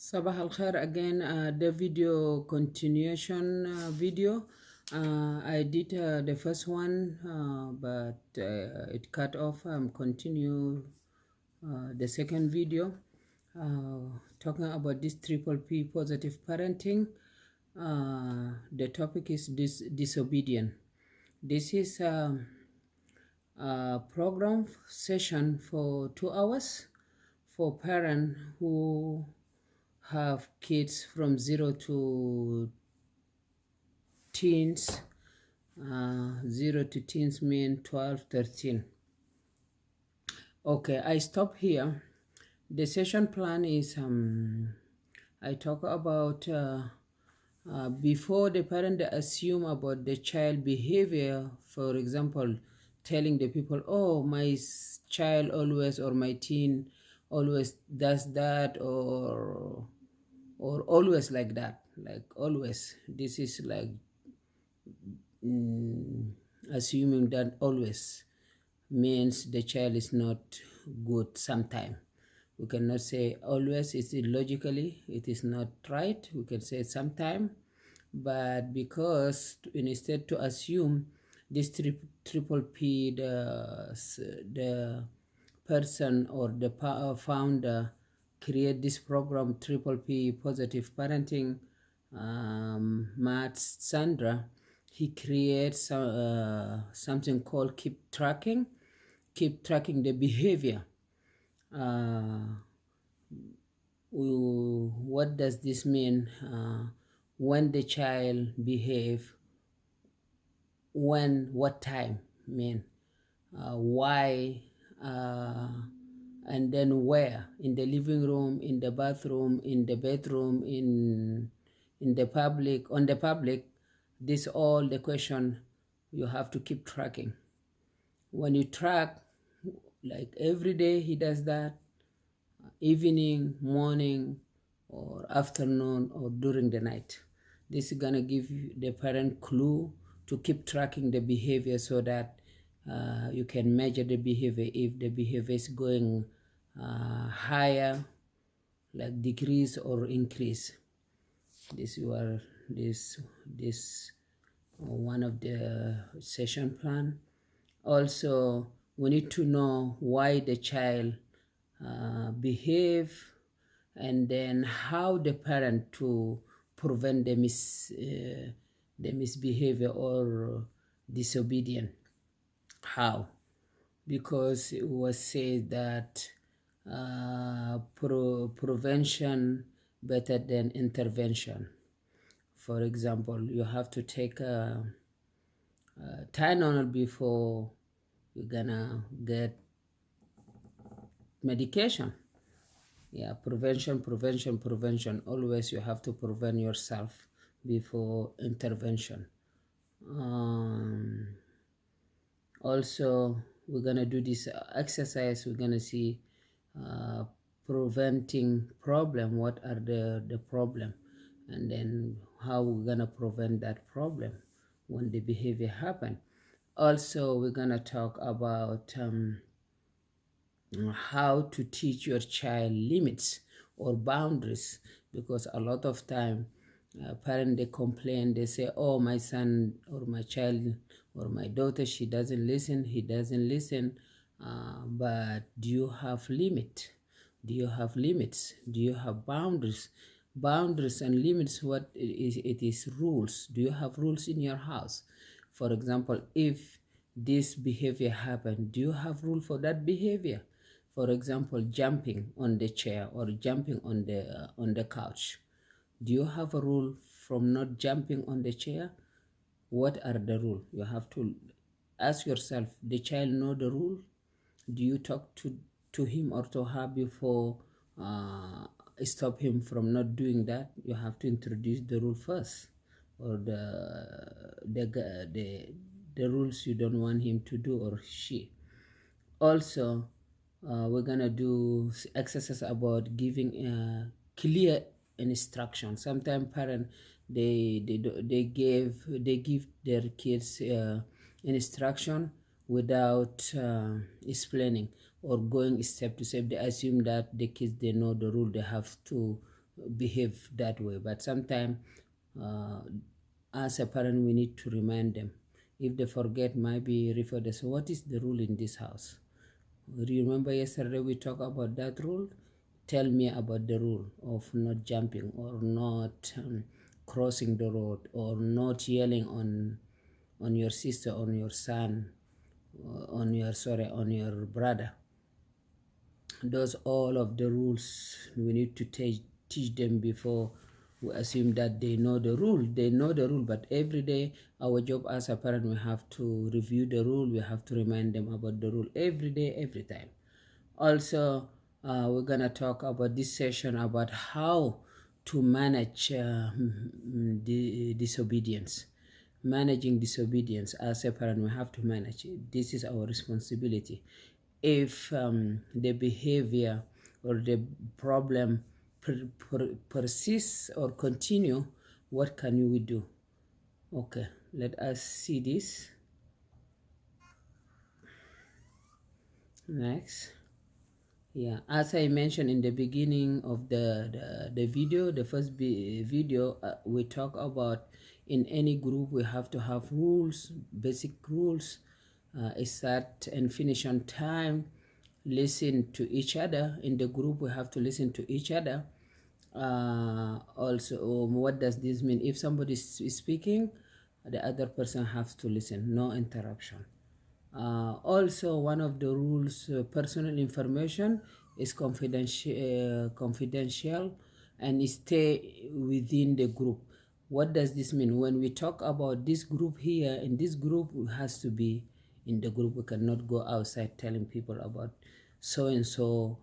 Sabah al Khair again, the video continuation video. I did the first one, but it cut off. Continue the second video, talking about this triple P positive parenting. The topic is disobedient. This is a program session for 2 hours for parents who have kids from 0 to teens. 0 to teens mean 12, 13. Okay, I stop here. The session plan is I talk about before the parent assume about the child behavior. For example, telling the people, oh, my child always, or my teen always does that, or always like that, like always. This is like assuming that always means the child is not good sometime. We cannot say always, it's illogically, it is not right. We can say sometime, but because instead to assume this triple P, the person or the founder create this program, triple P positive parenting, Matt Sandra, he creates something called keep tracking the behavior. What does this mean? When the child behave, when, what time, mean, why, and then where, in the living room, in the bathroom, in the bedroom, in the public, on the public. This all the question you have to keep tracking. When you track, like every day he does that, evening, morning, or afternoon, or during the night. This is gonna give the parent clue to keep tracking the behavior, so that you can measure the behavior. If the behavior is going higher, like decrease or increase. This one of the session plan. Also, we need to know why the child behave, and then how the parent to prevent the misbehavior or disobedience. How? Because it was said that prevention better than intervention. For example, you have to take a Tylenol before you're gonna get medication. Yeah, prevention. Always you have to prevent yourself before intervention. Also, we're gonna do this exercise. We're gonna see preventing problem. What are the problem, and then how we're gonna prevent that problem when the behavior happen. Also, we're gonna talk about how to teach your child limits or boundaries, because a lot of time parents, they complain, they say, oh, my son or my child or my daughter, she doesn't listen, he doesn't listen. But do you have limit? Do you have limits? Do you have boundaries? Boundaries and limits, what it is rules. Do you have rules in your house? For example, if this behavior happen, do you have rule for that behavior? For example, jumping on the chair or jumping on the couch. Do you have a rule from not jumping on the chair? What are the rules? You have to ask yourself, the child know the rule? Do you talk to him or to her before stop him from not doing that? You have to introduce the rule first, or the rules you don't want him to do, or she. Also, we're gonna do exercise about giving clear instruction. Sometimes parents, they give their kids instruction without explaining or going step to step. They assume that the kids, they know the rule, they have to behave that way. But sometimes as a parent, we need to remind them. If they forget, maybe refer them. So what is the rule in this house? Remember yesterday we talked about that rule? Tell me about the rule of not jumping or not crossing the road or not yelling on your sister, on your son, on your brother. Those all of the rules we need to teach them before we assume that they know the rule. They know the rule, but every day our job as a parent, we have to review the rule. We have to remind them about the rule every day, every time. Also, we're gonna talk about this session about how to manage the disobedience. Managing disobedience as a parent, we have to manage it. This is our responsibility. If the behavior or the problem persists or continue, what can we do? Okay, let us see this. Next. Yeah, as I mentioned in the beginning of the video, the first video, we talk about in any group we have to have rules, basic rules, start and finish on time, listen to each other. In the group we have to listen to each other. Also, what does this mean? If somebody is speaking, the other person has to listen, no interruption. Also, one of the rules, personal information is confidential and stay within the group. What does this mean? When we talk about this group here, in this group, it has to be in the group. We cannot go outside telling people about so-and-so,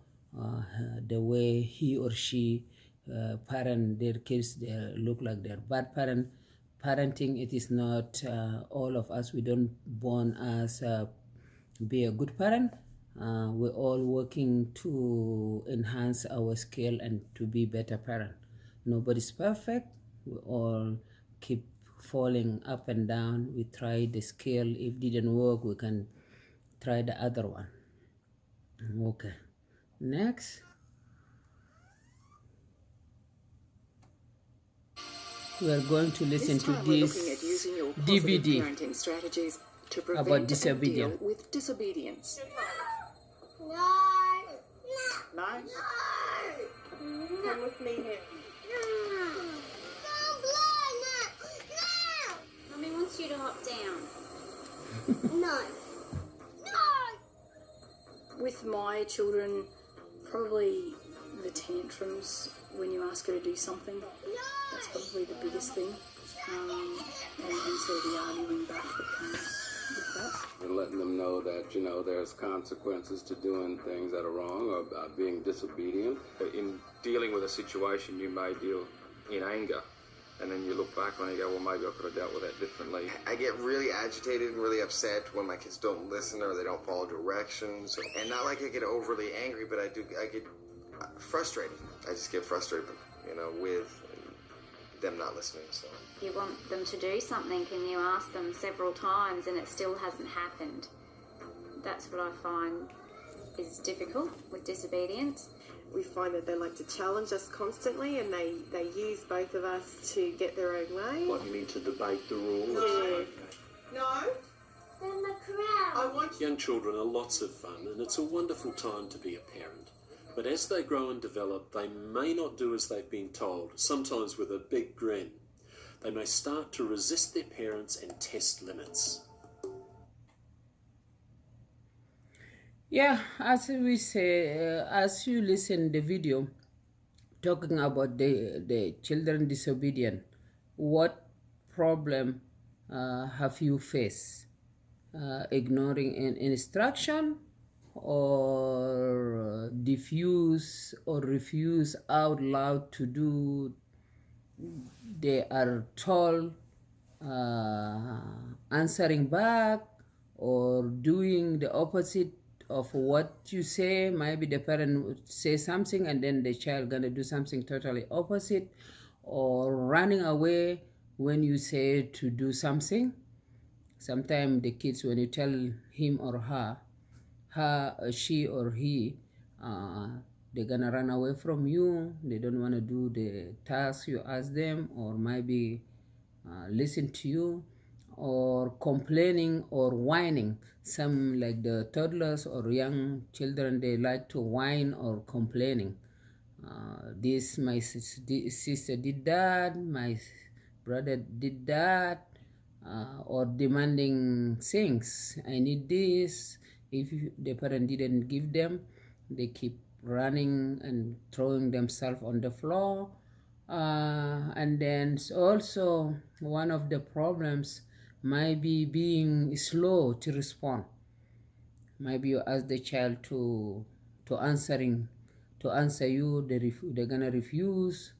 the way he or she parent their kids, they look like they're bad parent. Parenting, it is not all of us, we don't born as be a good parent. We're all working to enhance our skill and to be better parent. Nobody's perfect. We all keep falling up and down. We try the skill. If didn't work, we can try the other one. Okay, next. We are going to listen to this DVD about disobedience. With disobedience. No. No? Come with me here. Mommy wants you to hop down. No. With my children, probably the tantrums when you ask her to do something. That's probably the biggest thing. And sort of the arguing back that comes with that. And letting them know that, you know, there's consequences to doing things that are wrong or being disobedient. In dealing with a situation, you may deal in anger, and then you look back on it and you go, well, maybe I could have dealt with that differently. I get really agitated and really upset when my kids don't listen or they don't follow directions. And not like I get overly angry, but I get frustrated. I just get frustrated, you know, with them not listening. So you want them to do something and you ask them several times and it still hasn't happened. That's what I find is difficult with disobedience. We find that they like to challenge us constantly and they use both of us to get their own way. What, you need to debate the rules? Yeah. No. Then the crowd. I want Young children are lots of fun and it's a wonderful time to be a parent. But as they grow and develop, they may not do as they've been told, sometimes with a big grin. They may start to resist their parents and test limits. Yeah, as we say, as you listen the video talking about the children disobedient, what problem have you faced? Ignoring an instruction, or diffuse or refuse out loud to do they are told, answering back, or doing the opposite of what you say. Maybe the parent would say something and then the child gonna do something totally opposite, or running away when you say to do something. Sometimes the kids, when you tell him or her, she or he, they're gonna run away from you. They don't want to do the task you ask them, or maybe listen to you, or complaining or whining. Some, like the toddlers or young children, they like to whine or complaining. This, my sister did that, my brother did that, or demanding things. I need this. If the parent didn't give them, they keep running and throwing themselves on the floor. And then also one of the problems might be being slow to respond. Maybe you ask the child to answer you, they're gonna refuse,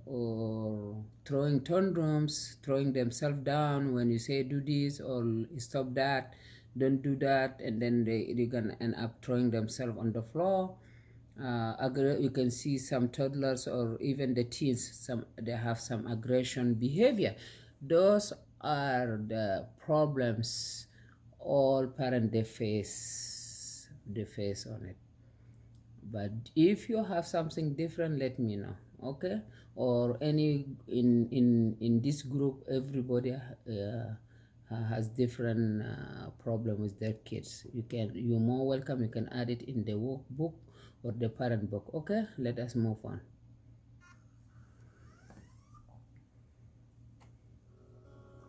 or throwing tantrums, throwing themselves down when you say do this or stop that, don't do that, and then they're gonna end up throwing themselves on the floor. You can see some toddlers or even the teens, they have some aggression behavior. Those are the problems all parents they face on it. But if you have something different, let me know, okay? Or any in this group, everybody has different problem with their kids. You're more welcome. You can add it in the workbook or the parent book. Okay, let us move on.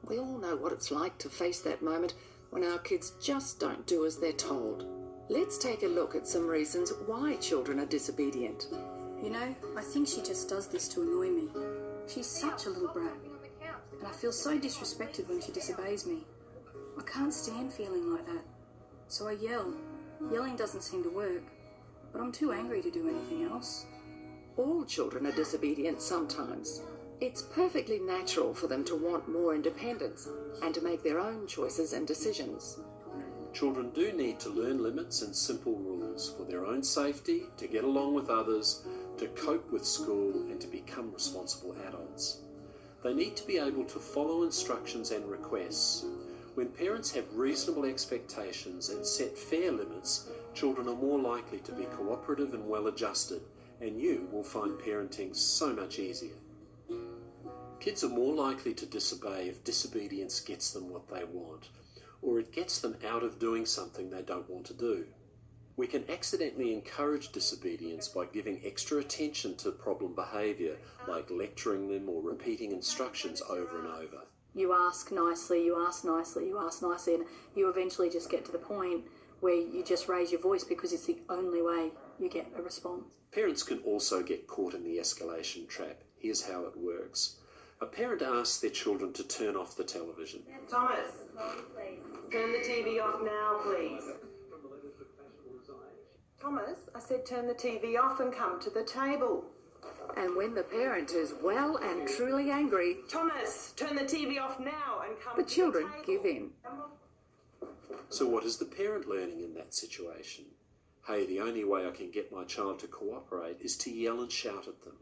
We all know what it's like to face that moment when our kids just don't do as they're told. Let's take a look at some reasons why children are disobedient. You know, I think she just does this to annoy me. She's such a little brat, and I feel so disrespected when she disobeys me. I can't stand feeling like that, so I yell. Yelling doesn't seem to work, but I'm too angry to do anything else. All children are disobedient sometimes. It's perfectly natural for them to want more independence and to make their own choices and decisions. Children do need to learn limits and simple rules for their own safety, to get along with others, to cope with school, and to become responsible adults. They need to be able to follow instructions and requests. When parents have reasonable expectations and set fair limits, children are more likely to be cooperative and well-adjusted, and you will find parenting so much easier. Kids are more likely to disobey if disobedience gets them what they want, or it gets them out of doing something they don't want to do. We can accidentally encourage disobedience by giving extra attention to problem behaviour, like lecturing them or repeating instructions over and over. You ask nicely, you ask nicely, you ask nicely, and you eventually just get to the point where you just raise your voice because it's the only way you get a response. Parents can also get caught in the escalation trap. Here's how it works. A parent asks their children to turn off the television. Thomas, turn the TV off now, please. Thomas, I said turn the TV off and come to the table. And when the parent is well and truly angry, Thomas, turn the TV off now and come the to children the table. give in. So what is the parent learning in that situation? Hey, the only way I can get my child to cooperate is to yell and shout at them.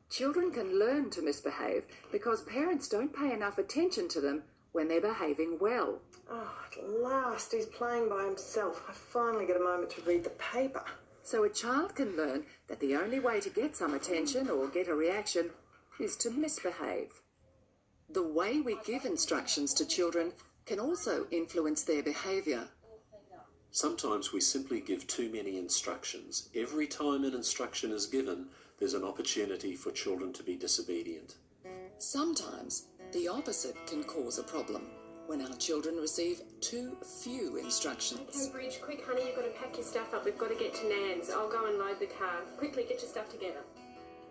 Children can learn to misbehave because parents don't pay enough attention to them when they're behaving well. Oh, at last he's playing by himself. I finally get a moment to read the paper. So a child can learn that the only way to get some attention or get a reaction is to misbehave. The way we give instructions to children can also influence their behaviour. Sometimes we simply give too many instructions. Every time an instruction is given, there's an opportunity for children to be disobedient. Sometimes the opposite can cause a problem when our children receive too few instructions. Okay, Bridge, quick, honey, you've got to pack your stuff up. We've got to get to Nan's. I'll go and load the car. Quickly, get your stuff together.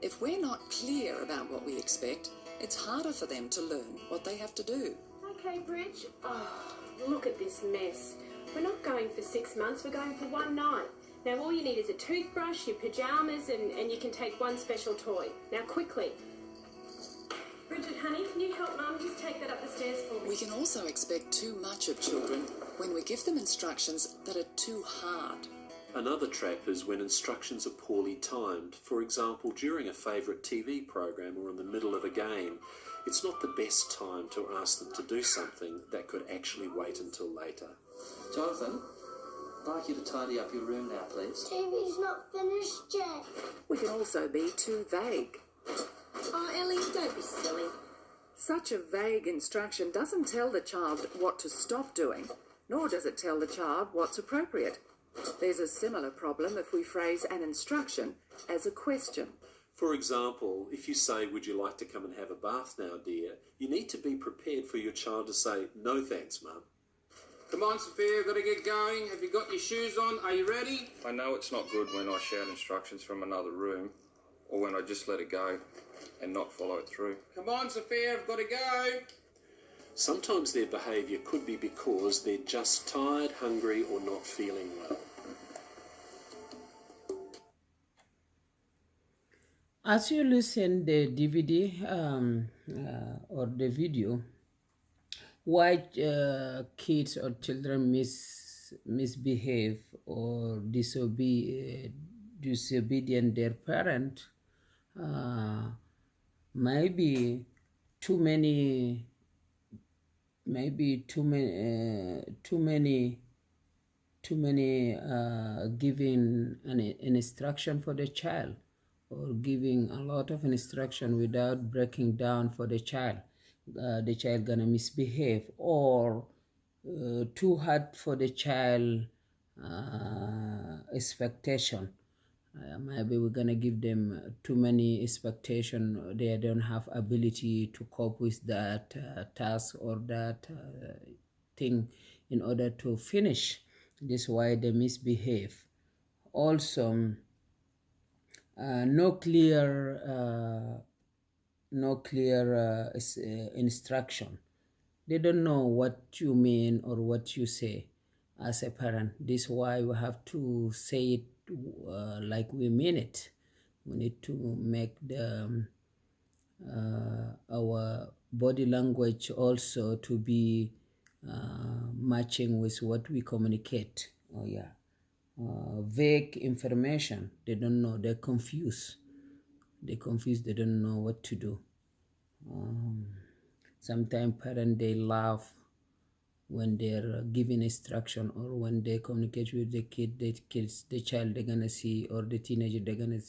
If we're not clear about what we expect, it's harder for them to learn what they have to do. Okay, Bridge. Oh, look at this mess. We're not going for 6 months, we're going for one night. Now all you need is a toothbrush, your pyjamas, and you can take one special toy. Now quickly. Bridget, honey, can you help Mum just take that up the stairs for me? We can also expect too much of children when we give them instructions that are too hard. Another trap is when instructions are poorly timed. For example, during a favourite TV program or in the middle of a game, it's not the best time to ask them to do something that could actually wait until later. Jonathan, I'd like you to tidy up your room now, please. TV's not finished yet. We can also be too vague. Oh, Ellie, don't be silly. Such a vague instruction doesn't tell the child what to stop doing, nor does it tell the child what's appropriate. There's a similar problem if we phrase an instruction as a question. For example, if you say, "Would you like to come and have a bath now, dear?" you need to be prepared for your child to say, "No thanks, Mum." Come on, Sophia, I've got to get going. Have you got your shoes on? Are you ready? I know it's not good when I shout instructions from another room or when I just let it go and not follow it through. Come on, Sophia, I've got to go. Sometimes their behaviour could be because they're just tired, hungry, or not feeling well. As you listen the DVD or the video, why kids or children misbehave or disobedient their parent, maybe too many giving an instruction for the child, or giving a lot of instruction without breaking down for the child. The child gonna misbehave, or too hard for the child expectation. Maybe we're gonna give them too many expectation. They don't have ability to cope with that task or that thing in order to finish. This is why they misbehave. Also, no clear instruction. They don't know what you mean or what you say as a parent. This is why we have to say it like we mean it. We need to make the our body language also to be matching with what we communicate. Vague information, they don't know, they're confused. They don't know what to do. Sometimes parents, they laugh when they're giving instruction, or when they communicate with the child, they're gonna see, or the teenager, they're gonna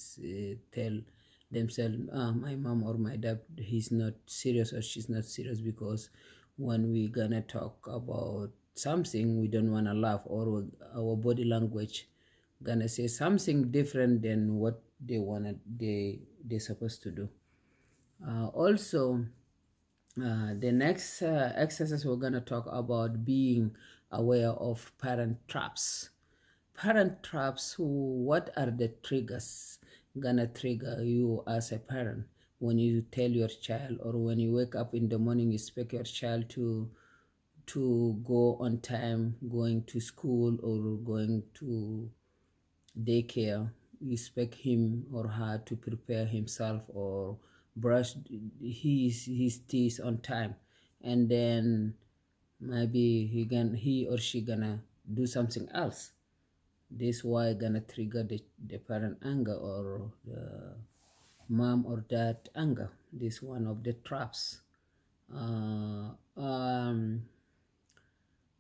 tell themselves, my mom or my dad, he's not serious or she's not serious, because when we gonna talk about something, we don't wanna laugh, or our body language gonna say something different than what they're supposed to do. Also, the next exercise we're gonna talk about being aware of parent traps. Parent traps, what are the triggers gonna trigger you as a parent when you tell your child, or when you wake up in the morning, you expect your child to go on time, going to school or going to daycare. You expect him or her to prepare himself or brush his teeth on time, and then maybe he or she gonna do something else. This why gonna trigger the parent anger, or the mom or dad anger. This one of the traps.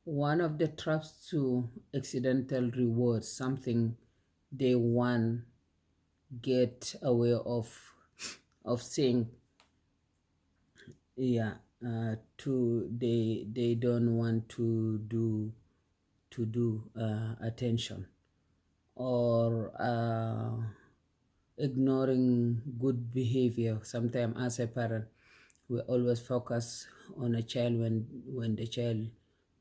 One of the traps to accidental rewards, something they want get aware of saying, they don't want to do attention, or ignoring good behavior. Sometimes as a parent, we always focus on a child. When the child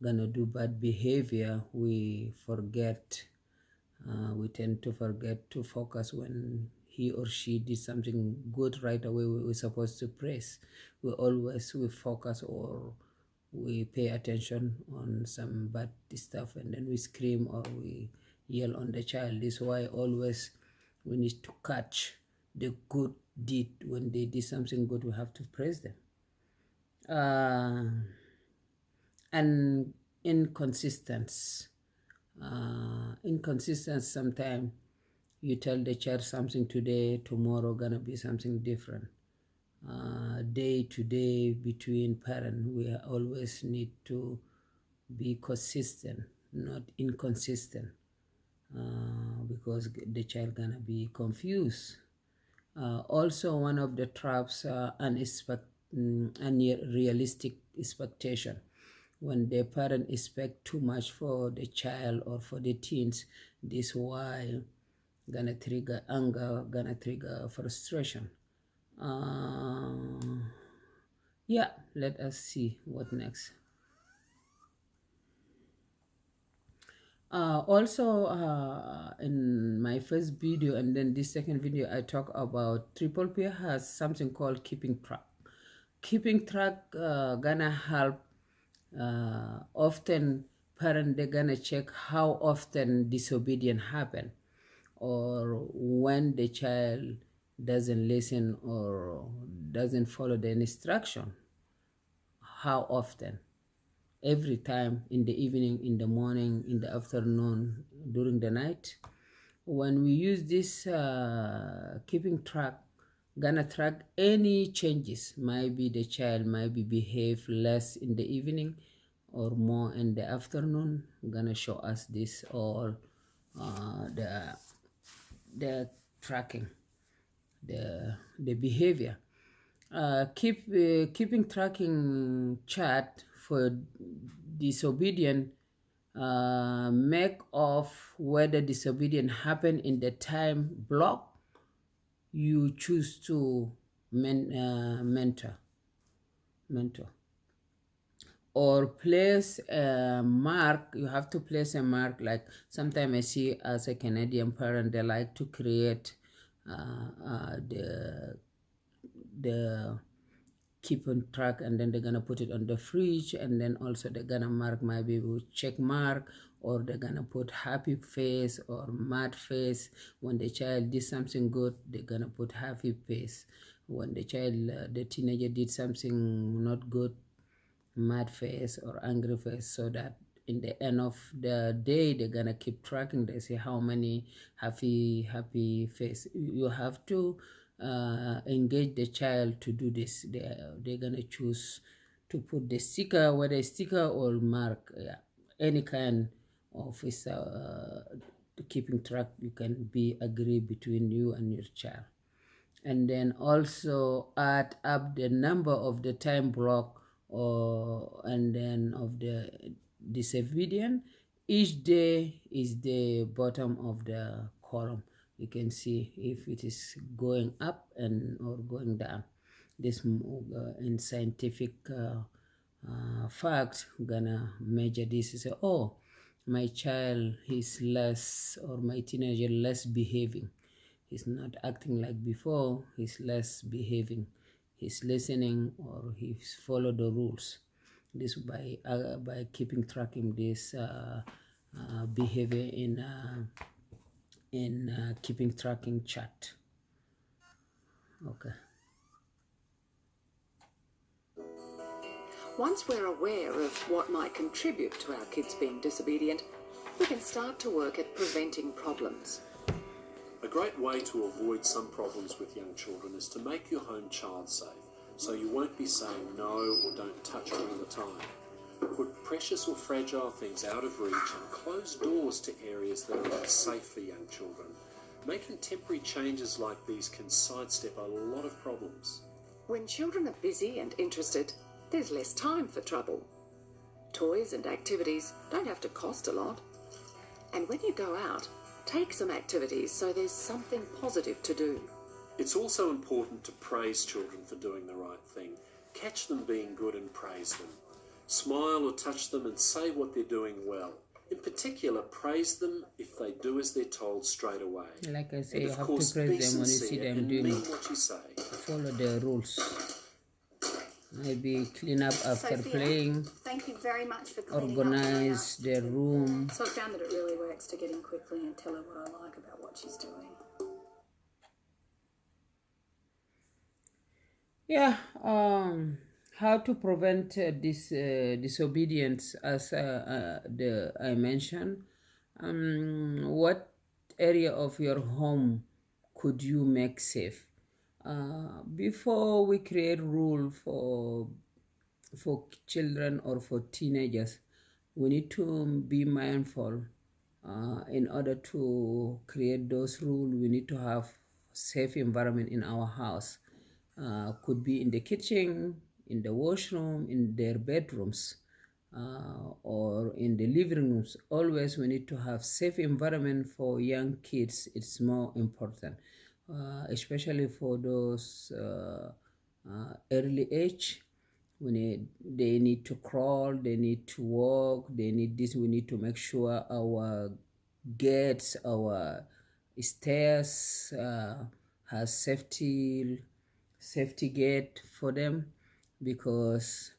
gonna do bad behavior, we tend to forget to focus when he or she did something good. Right away we're supposed to praise. We focus, or we pay attention on some bad stuff, and then we scream or we yell on the child. This is why always we need to catch the good deed. When they did something good, we have to praise them. And inconsistence. Sometimes you tell the child something today, tomorrow gonna be something different. Day to day between parents, we always need to be consistent, not inconsistent. because the child gonna be confused. Also, one of the traps, unrealistic expectation. When the parent expect too much for the child or for the teens, this why gonna trigger anger, gonna trigger frustration. Yeah, let us see what next. Also, in my first video and then this second video, I talk about Triple P has something called keeping track. Keeping track gonna help. Often parents, they're gonna check how often disobedience happen, or when the child doesn't listen or doesn't follow the instruction. How often? Every time, in the evening, in the morning, in the afternoon, during the night. When we use this keeping track, gonna track any changes. Maybe the child might behave less in the evening or more in the afternoon. Gonna show us this, all the tracking, the behavior. Keeping tracking chart for disobedient, make of whether disobedience happen in the time block you choose to mentor, or place a mark. You have to place a mark. Like sometimes I see, as a Canadian parent, they like to create the keep on track, and then they're gonna put it on the fridge, and then also they're gonna mark, maybe with check mark, or they're gonna put happy face or mad face. When the child did something good, they're gonna put happy face. When the child, the teenager did something not good, mad face or angry face, so that in the end of the day, they're gonna keep tracking. They say how many happy face. You have to engage the child to do this. They're gonna choose to put the sticker, whether sticker or mark, any kind of keeping track. You can be agree between you and your child, and then also add up the number of the time block, and then of the disobedient. Each day is the bottom of the column. You can see if it is going up and or going down. This in scientific fact, gonna measure this. Say, oh, my child is less, or my teenager less behaving. He's not acting like before. He's less behaving. He's listening, or he's follow the rules. This by keeping tracking this behavior in keeping tracking chart. Okay. Once we're aware of what might contribute to our kids being disobedient, we can start to work at preventing problems. A great way to avoid some problems with young children is to make your home child safe, so you won't be saying no or don't touch all the time. Put precious or fragile things out of reach and close doors to areas that are unsafe for young children. Making temporary changes like these can sidestep a lot of problems. When children are busy and interested, there's less time for trouble. Toys and activities don't have to cost a lot. And when you go out, take some activities so there's something positive to do. It's also important to praise children for doing the right thing. Catch them being good and praise them. Smile or touch them and say what they're doing well. In particular, praise them if they do as they're told straight away. Like I say, and you of have course, to praise be them when you see sincere them and doing mean what you say. Follow the rules. Maybe clean up after Sophia, playing. Thank you very much for cleaning Organize up their room. So I found that it really works to get in quickly and tell her what I like about what she's doing. Yeah, how to prevent this disobedience, as I mentioned. What area of your home could you make safe? Before we create rule for children or for teenagers, we need to be mindful In order to create those rules, we need to have safe environment in our house. Could be in the kitchen, in the washroom, in their bedrooms, or in the living rooms. Always we need to have safe environment for young kids. It's more important, especially for those early age. They need to crawl, they need to walk, they need this. We need to make sure our gates, our stairs has safety gate for them, because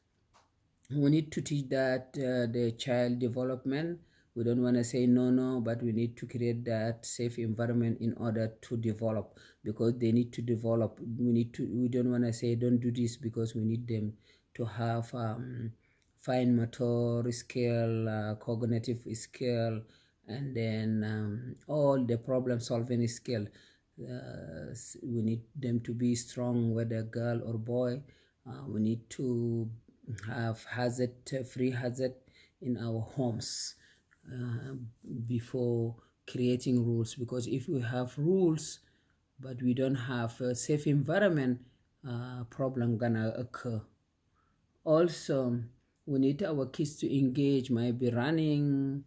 we need to teach that the child development. We don't want to say no, but we need to create that safe environment in order to develop, because they need to develop. We don't want to say don't do this, because we need them to have fine motor skill, cognitive skill, and then all the problem solving skill. We need them to be strong, whether girl or boy. We need to have free hazard in our homes before creating rules, because if we have rules but we don't have a safe environment, problem gonna occur. Also, we need our kids to engage, maybe running,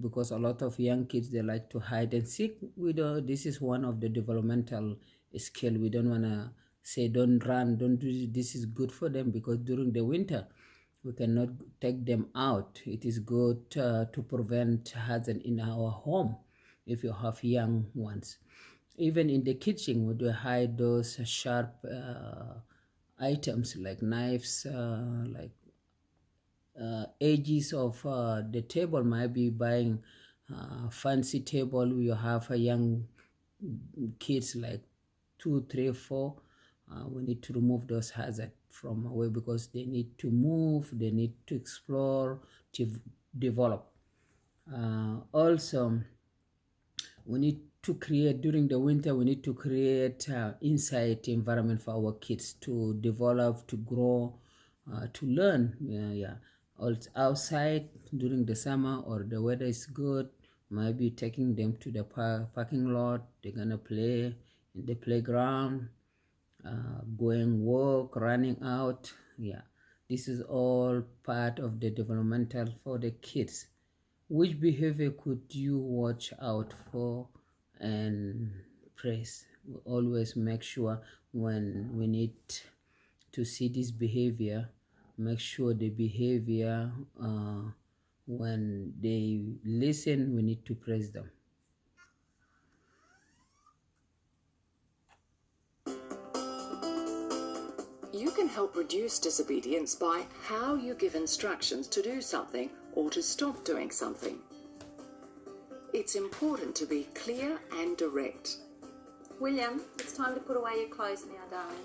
because a lot of young kids, they like to hide and seek. This is one of the developmental skill. We don't want to say don't run, don't do this. Is good for them, because during the winter we cannot take them out. It is good to prevent hazard in our home if you have young ones. Even in the kitchen, we do hide those sharp items like knives, like edges of the table. Might be buying fancy table. You have a young kids like 2, 3, 4. We need to remove those hazards from away, because they need to move, they need to explore, to develop. Also, we need to create, during the winter, we need to create inside environment for our kids to develop, to grow, to learn. Also outside during the summer, or the weather is good, maybe taking them to the parking lot. They're gonna play in the playground, going walk, running out. This is all part of the developmental for the kids. Which behavior could you watch out for and praise? We always make sure when we need to see this behavior, make sure the behavior, when they listen, we need to praise them. You can help reduce disobedience by how you give instructions to do something or to stop doing something. It's important to be clear and direct. William, it's time to put away your clothes now, darling.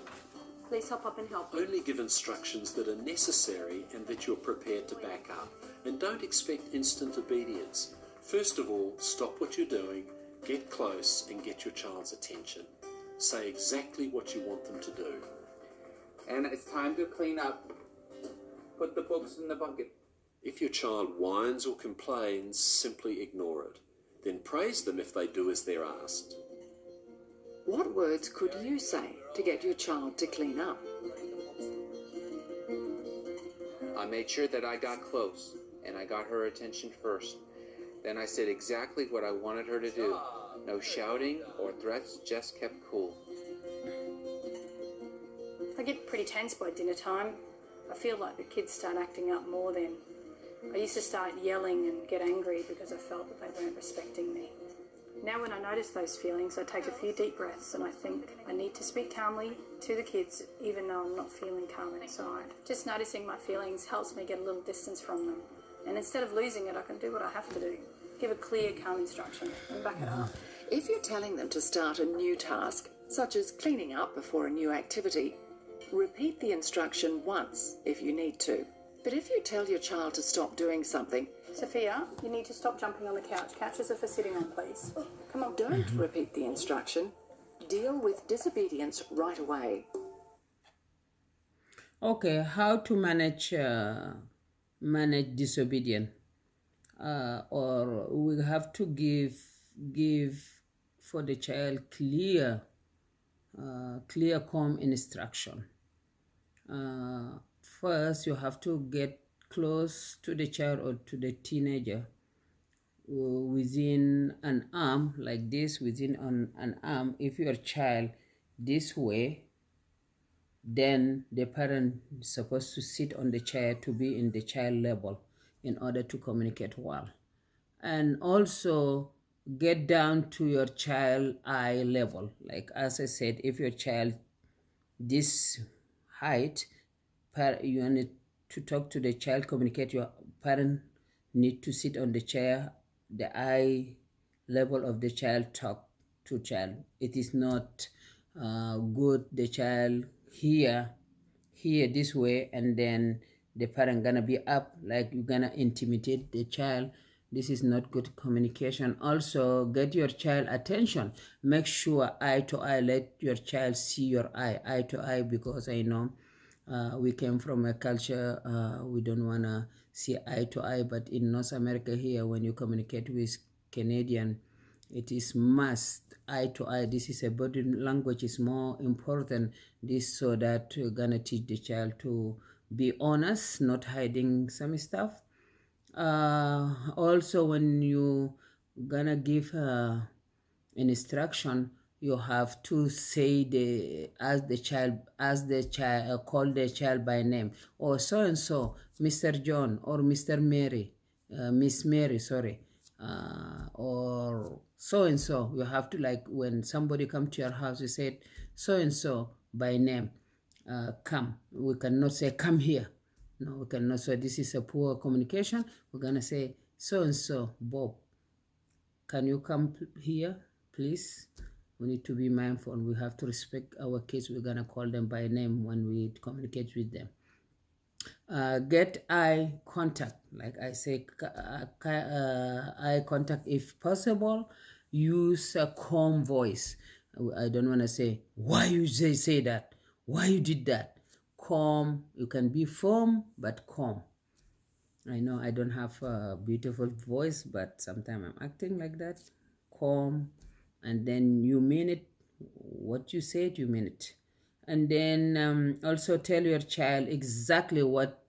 Please hop up and help me. Only give instructions that are necessary and that you're prepared to back up. And don't expect instant obedience. First of all, stop what you're doing, get close and get your child's attention. Say exactly what you want them to do. And it's time to clean up. Put the books in the bucket. If your child whines or complains, simply ignore it. Then praise them if they do as they're asked. What words could you say to get your child to clean up? I made sure that I got close, and I got her attention first. Then I said exactly what I wanted her to do. No shouting or threats, just kept cool. I get pretty tense by dinner time. I feel like the kids start acting up more then. I used to start yelling and get angry because I felt that they weren't respecting me. Now when I notice those feelings, I take a few deep breaths and I think I need to speak calmly to the kids even though I'm not feeling calm inside. Just noticing my feelings helps me get a little distance from them. And instead of losing it, I can do what I have to do. Give a clear, calm instruction and back it up. If you're telling them to start a new task, such as cleaning up before a new activity, repeat the instruction once if you need to. But if you tell your child to stop doing something, Sophia, you need to stop jumping on the couch. Couches are for sitting on, please. Come on. Don't repeat the instruction. Deal with disobedience right away. Okay, how to manage disobedience? or we have to give for the child clear calm instruction. First, you have to get close to the child or to the teenager within an arm, like this, within an arm. If your child this way, then the parent is supposed to sit on the chair to be in the child level in order to communicate well. And also get down to your child eye level. Like as I said, if your child this height, you need to talk to the child, communicate. Your parent need to sit on the chair, the eye level of the child, talk to child. It is not good the child here this way, and then the parent gonna be up, like you're gonna intimidate the child. This is not good communication. Also, get your child attention. Make sure eye to eye, let your child see your eye to eye, because I know we came from a culture, we don't wanna see eye to eye, but in North America here, when you communicate with Canadian, it is must eye to eye. This is a body language is more important, this, so that you're gonna teach the child to be honest, not hiding some stuff. Also, when you gonna give an instruction, you have to say call the child by name, or so and so, Mr. John, or Mr. Mary, Miss Mary, sorry, or so and so. You have to, like when somebody come to your house, you say so and so by name. Come. We cannot say come here. No, we cannot. So this is a poor communication. We're gonna say so and so, Bob. Can you come here, please? We need to be mindful. We have to respect our kids. We're gonna call them by name when we communicate with them. Get eye contact. Like I say, eye contact if possible. Use a calm voice. I don't want to say, why you say that? Why you did that? Calm. You can be firm, but calm. I know I don't have a beautiful voice, but sometimes I'm acting like that. Calm. And then you mean it. What you said, you mean it. And then also tell your child exactly what